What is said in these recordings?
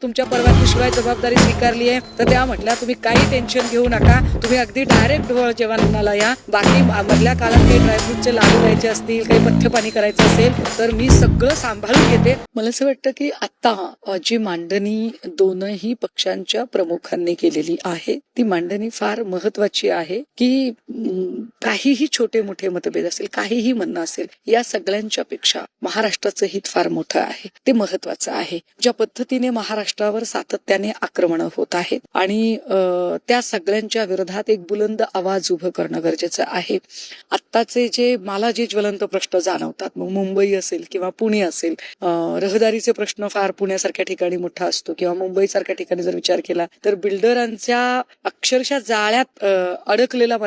तुमच्या परवानगीशिवाय जबाबदारी स्वीकारली आहे. तर त्या म्हटल्या तुम्ही काही टेन्शन घेऊ नका, तुम्ही अगदी डायरेक्ट जेवणाला या. बाकी मधल्या काळात काही ड्रायफ्रूटचे लाडू द्यायचे असतील, काही पथ्य पाणी करायचं असेल तर मी सगळं सांभाळून घेते. मला असं वाटतं की आता जी मांडणी दोनही पक्षांच्या प्रमुखांनी केलेली आहे ती मांडणी फार महत्वाची आहे की काहीही छोटे मोठे मतभेद असेल, काहीही म्हणणं असेल, या सगळ्यांच्या पेक्षा महाराष्ट्राचं हित फार मोठं आहे, ते महत्वाचं आहे. ज्या पद्धतीने महाराष्ट्रावर सातत्याने आक्रमण होत आहेत आणि त्या सगळ्यांच्या विरोधात एक बुलंद आवाज उभं करणं गरजेचं आहे. आत्ताचे मला जे ज्वलंत प्रश्न जाणवतात, मग मुंबई असेल किंवा पुणे असेल, रहदारीचे प्रश्न फार पुण्यासारख्या ठिकाणी मोठा असतो किंवा मुंबईसारख्या ठिकाणी जर विचार केला तर बिल्डरांच्या अक्षरशः जाळ्यात अडकलेला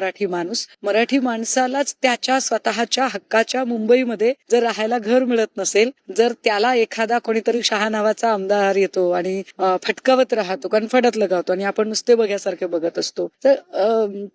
मराठी माणसालाच त्याच्या स्वतःच्या हक्काच्या मुंबईमध्ये जर राहायला घर मिळत नसेल, जर त्याला एखादा कोणीतरी शहा नावाचा आमदार येतो आणि फटकावत राहतो, कणफडत लगावतो आणि आपण नुसते बघ्यासारखे बघत असतो, तर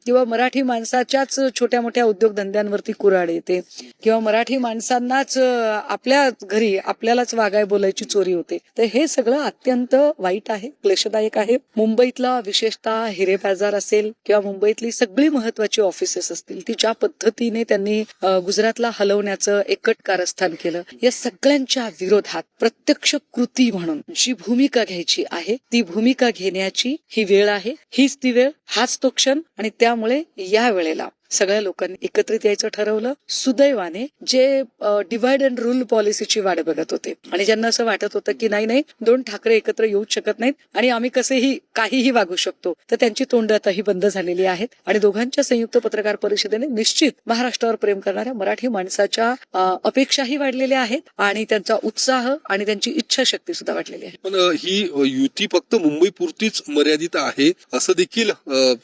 किंवा मराठी माणसाच्याच छोट्या मोठ्या उद्योगधंद्यांवरती कुऱ्हाड येते किंवा मराठी माणसांनाच आपल्या घरी आपल्यालाच वागाय बोलायची चोरी होते, तर हे सगळं अत्यंत वाईट आहे, क्लेशदायक आहे. मुंबईतला विशेषतः हिरे बाजार असेल किंवा मुंबईतली सगळी महत्वाची ऑफिसेस असतील, ती ज्या पद्धतीने त्यांनी गुजरातला हलवण्याचं एकट कारस्थान केलं, या सगळ्यांच्या विरोधात प्रत्यक्ष कृती म्हणून जी भूमिका घ्यायची आहे ती भूमिका घेण्याची ही वेळ आहे, हीच ती वेळ, हाच तो क्षण. आणि त्यामुळे या वेळेला सगळ्या लोकांनी एकत्रित यायचं ठरवलं. सुदैवाने जे डिवाइड अँड रूल पॉलिसीची वाट बघत होते आणि ज्यांना असं वाटत होतं की नाही दोन ठाकरे एकत्र येऊच शकत नाहीत आणि आम्ही कसेही काहीही वागू शकतो, तर त्यांची तोंड आता ही बंद झालेली आहेत आणि दोघांच्या संयुक्त पत्रकार परिषदेने निश्चित महाराष्ट्रावर प्रेम करणाऱ्या मराठी माणसाच्या अपेक्षाही वाढलेल्या आहेत आणि त्यांचा उत्साह आणि त्यांची इच्छाशक्ती सुद्धा वाढलेली आहे. पण ही युती फक्त मुंबई पुरतीच मर्यादित आहे असं देखील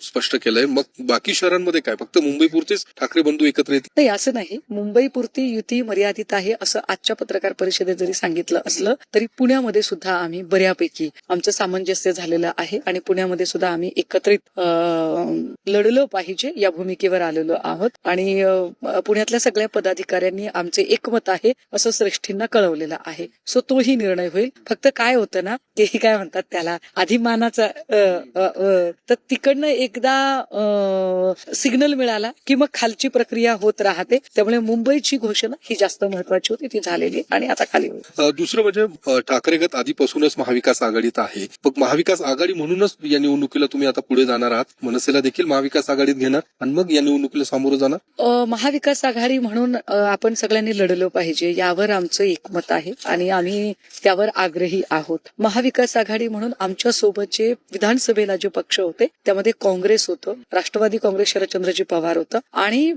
स्पष्ट केलंय. मग बाकी शहरांमध्ये काय फक्त मुंबई पुरतीच ठाकरे बंधू एकत्र येतील? नाही, असं नाही. मुंबई पुरती युती मर्यादित आहे असं आजच्या पत्रकार परिषदेत जरी सांगितलं असलं तरी पुण्यामध्ये सुद्धा आम्ही बऱ्यापैकी आमचं सामंजस्य झालेलं आहे आणि पुण्यामध्ये सुद्धा आम्ही एकत्रित लढलं पाहिजे या भूमिकेवर आलेलो आहोत आणि पुण्यातल्या सगळ्या पदाधिकाऱ्यांनी आमचे एकमत आहे असं श्रेष्ठींना कळवलेलं आहे. सो तोही निर्णय होईल. फक्त काय होतं ना, तेही काय म्हणतात त्याला अधिमानाचा तर तिकडनं एकदा सिग्नल मिळाला की मग खालची प्रक्रिया होत राहते. त्यामुळे मुंबईची घोषणा ही जास्त महत्वाची होती, ती झालेली आणि आता खाली होईल. दुसरं म्हणजे ठाकरे गट आधीपासूनच महाविकास आघाडीत आहे. मग महाविकास आघाडी म्हणूनच या निवडणुकीला तुम्ही आता पुढे जाणार आहात, मनसेला देखील महाविकास आघाडीत घेणार आणि मग या निवडणुकीला सामोरं जाणार. महाविकास आघाडी म्हणून आपण सगळ्यांनी लढलं पाहिजे यावर आमचं एकमत आहे आणि आम्ही त्यावर आग्रही आहोत. महाविकास आघाडी म्हणून आमच्या सोबतचे विधानसभेला जे पक्ष होते त्यामध्ये काँग्रेस होतं, राष्ट्रवादी काँग्रेस शरदचंद्रजी पवार होतं आणि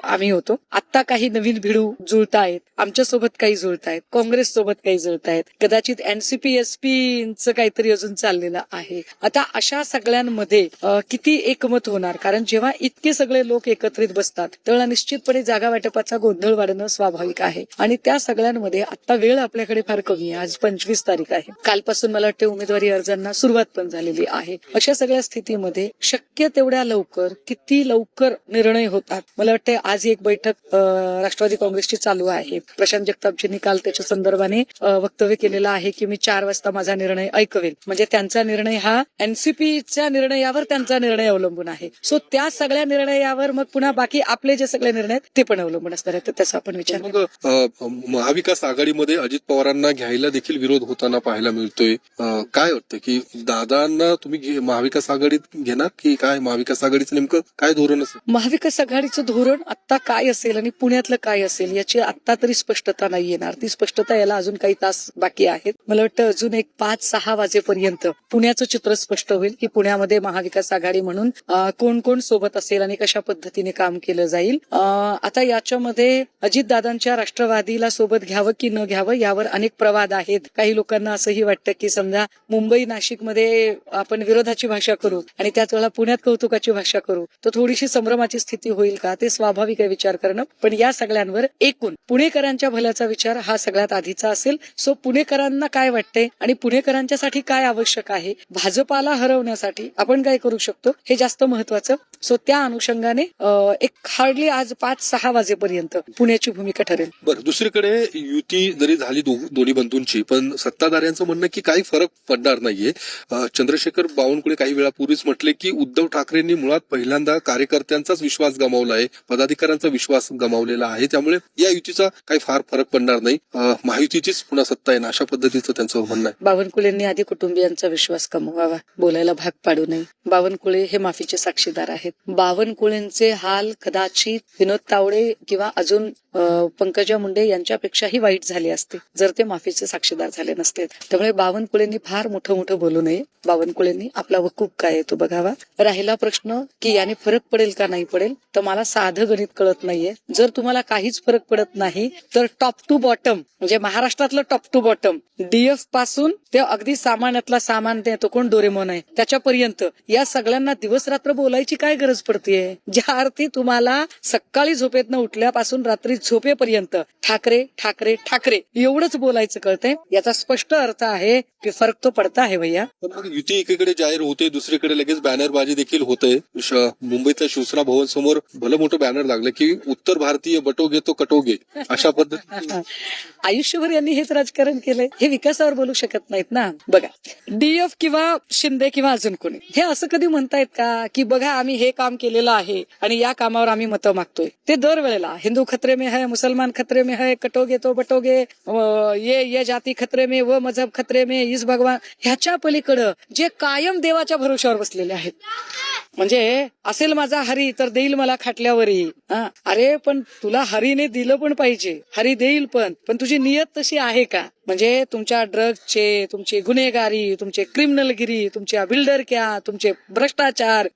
आम्ही होतो. आता काही नवीन भिडू जुळतायत, आमच्या सोबत काही जुळतायत, काँग्रेस सोबत काही जुळतायत, कदाचित एनसीपीएसपीचं काहीतरी अजून चाललेलं आहे. आता अशा सगळ्यांमध्ये किती एकमत होणार, कारण जेव्हा इतके सगळे लोक एकत्रित बसतात तेव्हा निश्चितपणे जागा वाटपाचा गोंधळ वाढणं स्वाभाविक आहे आणि त्या सगळ्यांमध्ये आता वेळ आपल्याकडे फार कमी आहे. आज 25 तारीख आहे, कालपासून मला वाटते उमेदवारी अर्जांना सुरुवात पण झालेली आहे. अशा सगळ्या स्थितीमध्ये शक्य तेवढ्या लवकर, किती लवकर निर्णय होतात. मला वाटतं आज एक बैठक राष्ट्रवादी काँग्रेसची चालू आहे. प्रशांत जगतापजींनी काल त्याच्या संदर्भाने वक्तव्य केलेलं आहे की मी 4 वाजता माझा निर्णय ऐकवेल. म्हणजे त्यांचा निर्णय हा एनसीपीच्या निर्णयावर त्यांचा निर्णय अवलंबून आहे. सो त्या सगळ्या निर्णयावर मग पुन्हा बाकी आपले जे सगळे निर्णय ते पण अवलंबून असणार आहेत, तर त्याचा आपण विचार. मग महाविकास आघाडीमध्ये अजित पवारांना घ्यायला देखील विरोध होताना पाहायला मिळतोय. काय वाटतं की दादांना तुम्ही महाविकास आघाडीत घेणार की काय? महाविकास आघाडीचं नेमकं काय धोरण असेल? महाविकास आघाडीचं धोरण आता काय असेल आणि पुण्यातलं काय असेल याची आता तरी स्पष्टता नाही येणार. ती स्पष्टता याला अजून काही तास बाकी आहेत. मला वाटतं अजून एक 5-6 वाजेपर्यंत पुण्याचं चित्र स्पष्ट होईल की पुण्यामध्ये महाविकास आघाडी म्हणून कोण कोण सोबत असेल आणि कशा पद्धतीने काम केलं जाईल. आता याच्यामध्ये अजितदादांच्या राष्ट्रवादीला सोबत घ्यावं की न घ्यावं यावर अनेक प्रवाद आहेत. काही लोकांना असंही वाटतं की समजा मुंबई नाशिकमध्ये आपण विरोधाची भाषा करू आणि त्याच वेळेला पुण्यात कौतुकाची भाषा करू तर थोडीशी संभ्रमाची स्थिती होईल का ते स्वाभाविक आहे विचार करणं. पण या सगळ्यांवर एकूण पुणेकरांच्या भल्याचा विचार हा सगळ्यात आधीचा असेल. सो पुणेकरांना काय वाटतंय आणि पुणेकरांच्यासाठी काय आवश्यक आहे, भाजपाला हरवण्यासाठी आपण काय करू शकतो, हे जास्त महत्वाचं. सो त्या अनुषंगाने एक हार्डली आज 5-6 वाजेपर्यंत पुण्याची भूमिका ठरेल. बरं, दुसरीकडे युती जरी झाली दोन्ही बंधूंची, पण सत्ताधाऱ्यांचं म्हणणं की काही फरक पडणार नाहीये. चंद्रशेखर बावनकुळे काही वेळापूर्वीच म्हटले की उद्धव ठाकरेंनी मुळात पहिल्यांदा कार्यकर्त्यांचाच विश्वास गमावला आहे, पदाधिकाऱ्यांचा विश्वास गमावलेला आहे, त्यामुळे या युतीचा काही फार फरक पडणार नाही, महायुतीचीच पुन्हा सत्ता येईल, अशा पद्धतीचं त्यांचं म्हणणं आहे. बावनकुळेंनी आधी कुटुंबियांचा विश्वास कमवावा, बोलायला भाग पाडू नये. बावनकुळे हे माफीचे साक्षीदार आहेत. बावनकुळेंचे हाल कदाचित विनोद तावडे किंवा अजून पंकजा मुंडे यांच्यापेक्षाही वाईट झाले असते जर ते माफीचे साक्षीदार झाले नसते. त्यामुळे बावनकुळेंनी फार मोठं बोलू नये. बावनकुळेंनी आपला वकूफ काय आहे तो बघावा. राहिला प्रश्न की याने फरक पडेल का नाही पडेल, तर मला साधं गणित कळत नाहीये. जर तुम्हाला काहीच फरक पडत नाही तर टॉप टू बॉटम म्हणजे महाराष्ट्रातलं टॉप टू बॉटम डीएफ पासून ते अगदी सामान्यातला सामान देतो कोण डोरेमॉन आहे त्याच्यापर्यंत या सगळ्यांना दिवस रात्र बोलायची काय गरज पडतीये. ज्या अर्थी तुम्हाला सकाळी झोपेतनं उठल्यापासून रात्री झोपेपर्यंत ठाकरे ठाकरे ठाकरे एवढंच बोलायचं कळतंय. याचा स्पष्ट अर्थ आहे की फरक तो पडता आहे भैया. युती एकीकडे जाहीर होते, दुसरीकडे लगेच बॅनरबाजी देखील होते. मुंबईतल्या शिवसेना भवन समोर भलं मोठं बॅनर लागलं की उत्तर भारतीय बटोगे तो कटोगे, अशा पद्धतीने. आयुष्यभर यांनी हेच राजकारण केलंय. हे विकासावर बोलू शकत नाहीत ना. बघा, डीएफ किंवा शिंदे किंवा अजून कोणी हे असं कधी म्हणतायत का की बघा आम्ही हे काम केलेलं आहे आणि या कामावर आम्ही मतं मागतोय. ते दरवेळेला हिंदू खतरे में है, मुसलमान खतरे में है, कटोगे तो बटोगे, ये जाती खतरे में, वो मजहब खतरे में, इस भगवान, ह्याच्या पलीकडं जे कायम देवाच्या भरोश्यावर बसलेले आहेत. म्हणजे असेल माझा हरी तर देईल मला खाटल्यावरही. अरे पण तुला हरीने दिलं पण पाहिजे, हरी देईल पण तुझी नियत तशी आहे का? म्हणजे तुमच्या ड्रग्सचे, तुमची गुन्हेगारी, तुमचे क्रिमिनलगिरी, तुमच्या बिल्डरक्या, तुमचे भ्रष्टाचार,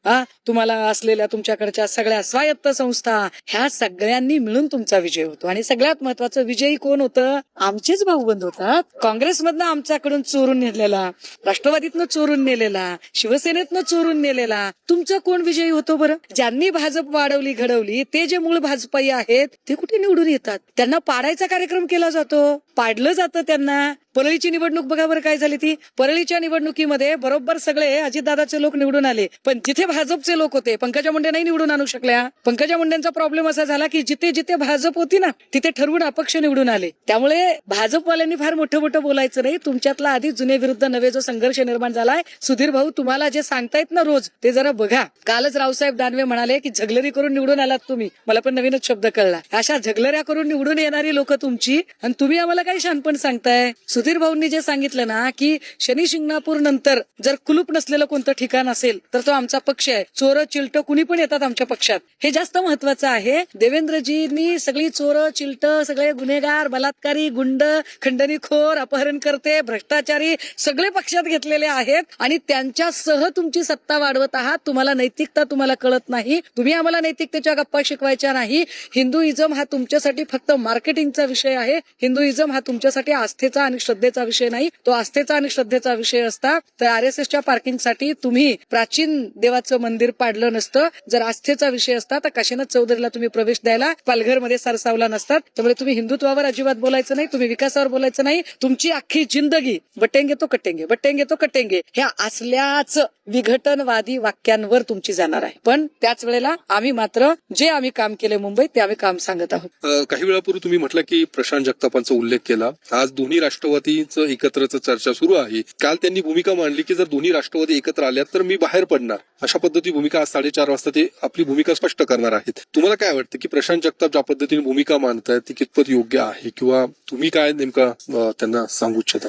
तुम्हाला असलेल्या तुमच्याकडच्या सगळ्या स्वायत्त संस्था, ह्या सगळ्यांनी मिळून तुमचा विजय होतो. आणि सगळ्यात महत्वाचं विजयी कोण होतं? आमचेच भाऊबंद होतात. काँग्रेसमधनं आमच्याकडून चोरून नेलेला, राष्ट्रवादीतनं चोरून नेलेला, शिवसेनेतनं चोरून नेलेला तुमचा कोण विजयी होतो बरं? ज्यांनी भाजप वाढवली घडवली ते जे मूळ भाजपाई आहेत ते कुठे निवडून येतात? त्यांना पाडायचा कार्यक्रम केला जातो, पाडलं जातं त्यांना. परळीची निवडणूक बघा बरं काय झाली ती. परळीच्या निवडणुकीमध्ये बरोबर सगळे अजितदादाचे लोक निवडून आले, पण जिथे भाजपचे लोक होते पंकजा मुंडे नाही निवडून आणू शकल्या. पंकजा मुंडेंचा प्रॉब्लेम असा झाला की जिथे जिथे भाजप होती ना तिथे ठरवून अपक्ष निवडून आले. त्यामुळे भाजपवाल्यांनी फार मोठं बोलायचं नाही. तुमच्यातला आधी जुने विरुद्ध नवे जो संघर्ष निर्माण झालाय, सुधीर भाऊ तुम्हाला जे सांगतायत ना रोज ते जरा बघा. कालच रावसाहेब दानवे म्हणाले की झगलरी करून निवडून आलात तुम्ही. मला पण नवीनच शब्द कळला. अशा झगलऱ्या करून निवडून येणारी लोक तुमची, आणि तुम्ही आम्हाला काय शानपण सांगताय. सुधीर भाऊंनी जे सांगितलं ना की शनी शिंगणापूर नंतर जर कुलूप नसलेलं कोणतं ठिकाण असेल तर तो आमचा पक्ष आहे. चोर चिलट कुणी पण येतात आमच्या पक्षात, हे जास्त महत्वाचं आहे. देवेंद्रजींनी सगळी चोर चिलट, सगळे गुन्हेगार, बलात्कारी, गुंड, खंडणीखोर, अपहरणकर्ते, भ्रष्टाचारी सगळे पक्षात घेतलेले आहेत आणि त्यांच्यासह तुमची सत्ता वाढवत आहात. तुम्हाला नैतिकता तुम्हाला कळत नाही. तुम्ही आम्हाला नैतिकतेच्या गप्पा शिकवायच्या नाही. हिंदुइझम हा तुमच्यासाठी फक्त मार्केटिंगचा विषय आहे. हिंदुइझम हा तुमच्यासाठी आस्थेचा आणि श्रद्धेचा विषय नाही. तो आस्थेचा आणि श्रद्धेचा विषय असता तर आरएसएसच्या पार्किंगसाठी तुम्ही प्राचीन देवाचं मंदिर पाडलं नसतं. जर आस्थेचा विषय असता तर काशीनाथ चौधरीला तुम्ही प्रवेश द्यायला पालघरमध्ये सरसावला नसतात. त्यामुळे तुम्ही हिंदुत्वावर अजिबात बोलायचं नाही, तुम्ही विकासावर बोलायचं नाही. तुमची अख्खी जिंदगी बटेंगे तो कटेंगे, बटेंगे तो कटेंगे ह्या असल्याच विघटनवादी वाक्यांवर तुमची जाणार आहे. पण त्याच वेळेला आम्ही मात्र जे आम्ही काम केले मुंबईत ते आम्ही काम सांगत आहोत. काही वेळापूर्वी तुम्ही म्हटलं की प्रशांत जगतापांचा उल्लेख केला. आज दोन्ही राष्ट्रवादीचं एकत्रच चर्चा सुरू आहे. काल त्यांनी भूमिका मांडली की जर दोन्ही राष्ट्रवादी एकत्र आल्यात तर मी बाहेर पडणार, अशा पद्धती भूमिका आज 4:30 वाजता ते आपली भूमिका स्पष्ट करणार आहेत. तुम्हाला काय वाटतं की प्रशांत जगताप ज्या पद्धतीने भूमिका मांडतायत ती कितपत योग्य आहे, किंवा तुम्ही काय नेमका त्यांना सांगू इच्छिता?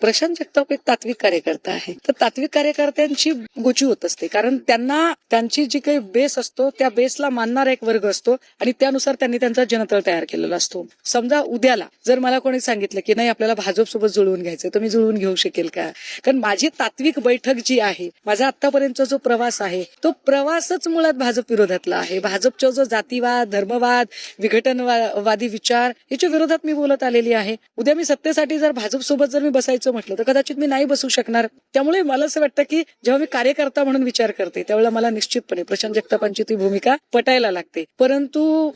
प्रशांत जगताप एक तात्विक कार्यकर्ता आहे. तर तात्विक कार्यकर्त्यांची गोची होत असते, कारण त्यांना त्यांची जी काही बेस असतो त्या बेसला मानणारा एक वर्ग असतो आणि त्यानुसार त्यांनी त्यांचा जनतळ तयार केलेला असतो. समजा उद्याला जर मला कोणी सांगितलं की नाही आपल्याला भाजप भाजपसोबत जुळवून घ्यायचं तर मी जुळवून घेऊ शकेल का? कारण माझी तात्विक बैठक जी आहे, माझा आतापर्यंतचा जो प्रवास आहे तो प्रवासच मुळात भाजप विरोधातला आहे. भाजपचा जो जातीवाद, धर्मवाद, विघटनवादी विचार याच्या विरोधात मी बोलत आलेली आहे. उद्या मी सत्तेसाठी जर भाजपसोबत जर मी बसायचं म्हटलं तर कदाचित मी नाही बसू शकणार. त्यामुळे मला असं वाटतं की जेव्हा मी कार्यकर्ता म्हणून विचार करते त्यावेळेला मला निश्चितपणे प्रशांत जगतापांची ती भूमिका पटायला लागते. परंतु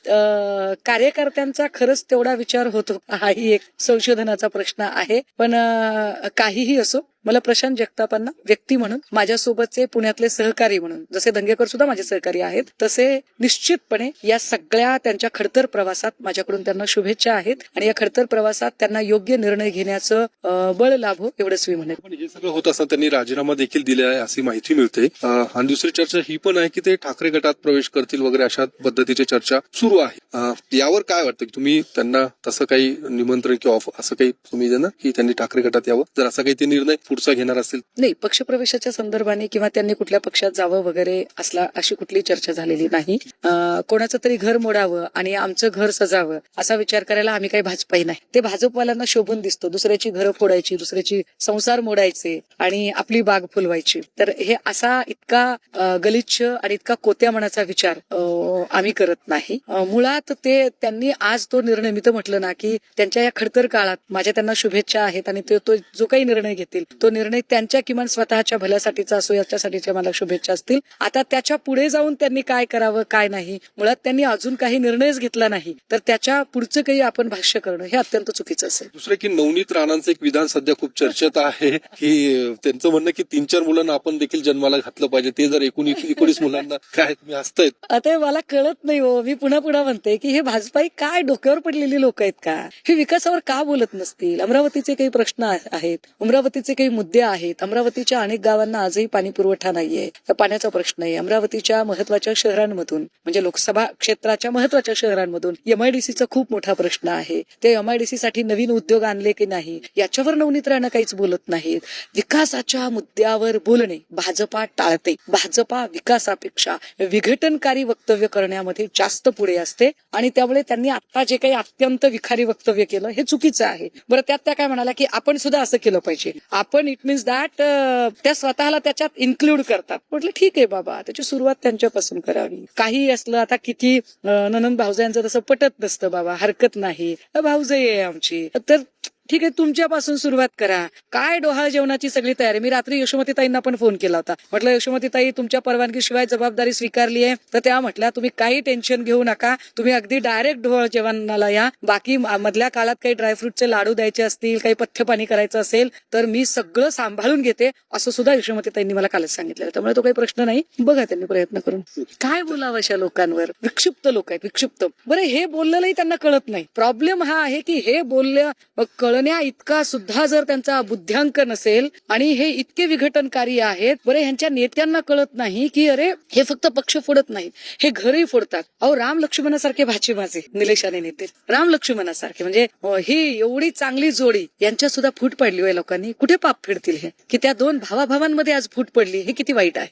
कार्यकर्त्यांचा खरंच तेवढा विचार होतो हाही एक संशोधनाचा प्रश्न आहे. पण काहीही असो, मला प्रशांत जगतापांना व्यक्ती म्हणून, माझ्यासोबतचे पुण्यातले सहकारी म्हणून, जसे दंगेकर सुद्धा माझे सहकारी आहेत, तसे निश्चितपणे या सगळ्या त्यांच्या खडतर प्रवासात माझ्याकडून त्यांना शुभेच्छा आहेत आणि या खडतर प्रवासात त्यांना योग्य निर्णय घेण्याचं बळ लाभो एवढंच मी म्हणेन. पण हे सगळं होत असताना त्यांनी राजीनामा देखील दिला आहे अशी माहिती मिळते. आणि दुसरी चर्चा ही पण आहे की ते ठाकरे गटात प्रवेश करतील वगैरे अशा पद्धतीची चर्चा सुरू आहे. यावर काय वाटतं की तुम्ही त्यांना तसं काही निमंत्रण किंवा असं काही तुम्ही देणार की त्यांनी ठाकरे गटात यावं, जर असा काही ते निर्णय पुढचा घेणार असेल? नाही, पक्षप्रवेशाच्या संदर्भाने किंवा त्यांनी कुठल्या पक्षात जावं वगैरे असला अशी कुठली चर्चा झालेली नाही. कोणाचं तरी घर मोडावं आणि आमचं घर सजावं असा विचार करायला आम्ही काही भाजपाई नाही. ते भाजपवाल्यांना शोभून दिसतो, दुसऱ्याची घरं फोडायची, दुसऱ्याची संसार मोडायचे आणि आपली बाग फुलवायची. तर हे असा इतका गलिच्छ आणि इतका कोत्या मनाचा विचार आम्ही करत नाही. मुळात ते त्यांनी आज तो निर्णय, मी तर म्हटलं ना की त्यांच्या या खडतर काळात माझ्या त्यांना शुभेच्छा आहेत आणि तो जो काही निर्णय घेतील तो निर्णय त्यांच्या किमान स्वतःच्या भल्यासाठीचा असो, याच्यासाठीच्या मला शुभेच्छा असतील. आता त्याच्या पुढे जाऊन त्यांनी काय करावं काय नाही, मुळात त्यांनी अजून काही निर्णयच घेतला नाही तर त्याच्या पुढचं काही आपण भाष्य करणं हे अत्यंत चुकीचं असेल. दुसरं की नवनीत राणांचं एक विधान सध्या खूप चर्चेत आहे की त्यांचं म्हणणं की 3-4 मुलांना आपण देखील जन्माला घातलं पाहिजे, ते जर 19 मुलांना काय तुम्ही हसतायत? आता मला कळत नाही हो, मी पुन्हा म्हणते की हे भाजपाई काय डोक्यावर पडलेली लोक आहेत का? हे विकासावर का बोलत नसतील? अमरावतीचे काही प्रश्न आहेत, अमरावतीचे काही मुद्दे आहेत. अमरावतीच्या अनेक गावांना आजही पाणी पुरवठा नाहीये, तर पाण्याचा प्रश्न आहे. अमरावतीच्या महत्वाच्या शहरांमधून म्हणजे लोकसभा क्षेत्राच्या महत्वाच्या शहरांमधून MIDCचा खूप मोठा प्रश्न आहे. ते MIDC साठी नवीन उद्योग आणले की नाही याच्यावर नवनीत राणा काहीच बोलत नाहीत. विकासाच्या मुद्द्यावर बोलणे भाजपा टाळते. भाजपा विकासापेक्षा विघटनकारी वक्तव्य करण्यामध्ये जास्त पुढे असते आणि त्यामुळे त्यांनी आता जे काही अत्यंत विखारी वक्तव्य केलं हे चुकीचं आहे. बरं, त्यात त्या काय म्हणाला की आपण सुद्धा असं केलं पाहिजे. आपण इट मीन्स दॅट त्या स्वतःला त्याच्यात इन्क्लूड करतात. म्हटलं ठीक आहे बाबा, त्याची सुरुवात त्यांच्यापासून करावी. काही असलं, आता किती ननंद भाऊजांचं तसं पटत नसतं बाबा, हरकत नाही, भाऊजाई आहे आमची, तर ठीक आहे तुमच्यापासून सुरुवात करा. काय डोहाळ जेवणाची सगळी तयारी. मी रात्री यशोमतीताईंना पण फोन केला होता. म्हटलं यशोमतीताई तुमच्या परवानगीशिवाय जबाबदारी स्वीकारली आहे, तर त्या म्हटल्या तुम्ही काही टेन्शन घेऊ नका, तुम्ही अगदी डायरेक्ट डोहाळ जेवणाला या. बाकी मधल्या काळात काही ड्रायफ्रूटचे लाडू द्यायचे असतील, काही पथ्यपाणी करायचं असेल तर मी सगळं सांभाळून घेते, असं सुद्धा यशोमतीताईंनी मला कालच सांगितलं. त्यामुळे तो काही प्रश्न नाही. बघा त्यांनी प्रयत्न करून. काय बोलावं अशा लोकांवर? विक्षिप्त लोक आहेत, विक्षिप्त. बरं, हे बोललेलंही त्यांना कळत नाही. प्रॉब्लेम हा आहे की हे बोलल्या कळण्या इतका सुद्धा जर त्यांचा बुद्ध्यांक नसेल आणि हे इतके विघटनकारी आहेत, बरं ह्यांच्या नेत्यांना कळत नाही की अरे हे फक्त पक्ष फोडत नाहीत, हे घरही फोडतात. अहो, राम लक्ष्मणासारखे भाची माझे निलेशाने नेते, राम लक्ष्मणासारखे, म्हणजे ही एवढी चांगली जोडी, यांच्या सुद्धा फूट पडली होय लोकांनी. कुठे पाप फेडतील हे? की त्या दोन भावाभावांमध्ये आज फूट पडली, हे किती वाईट आहे.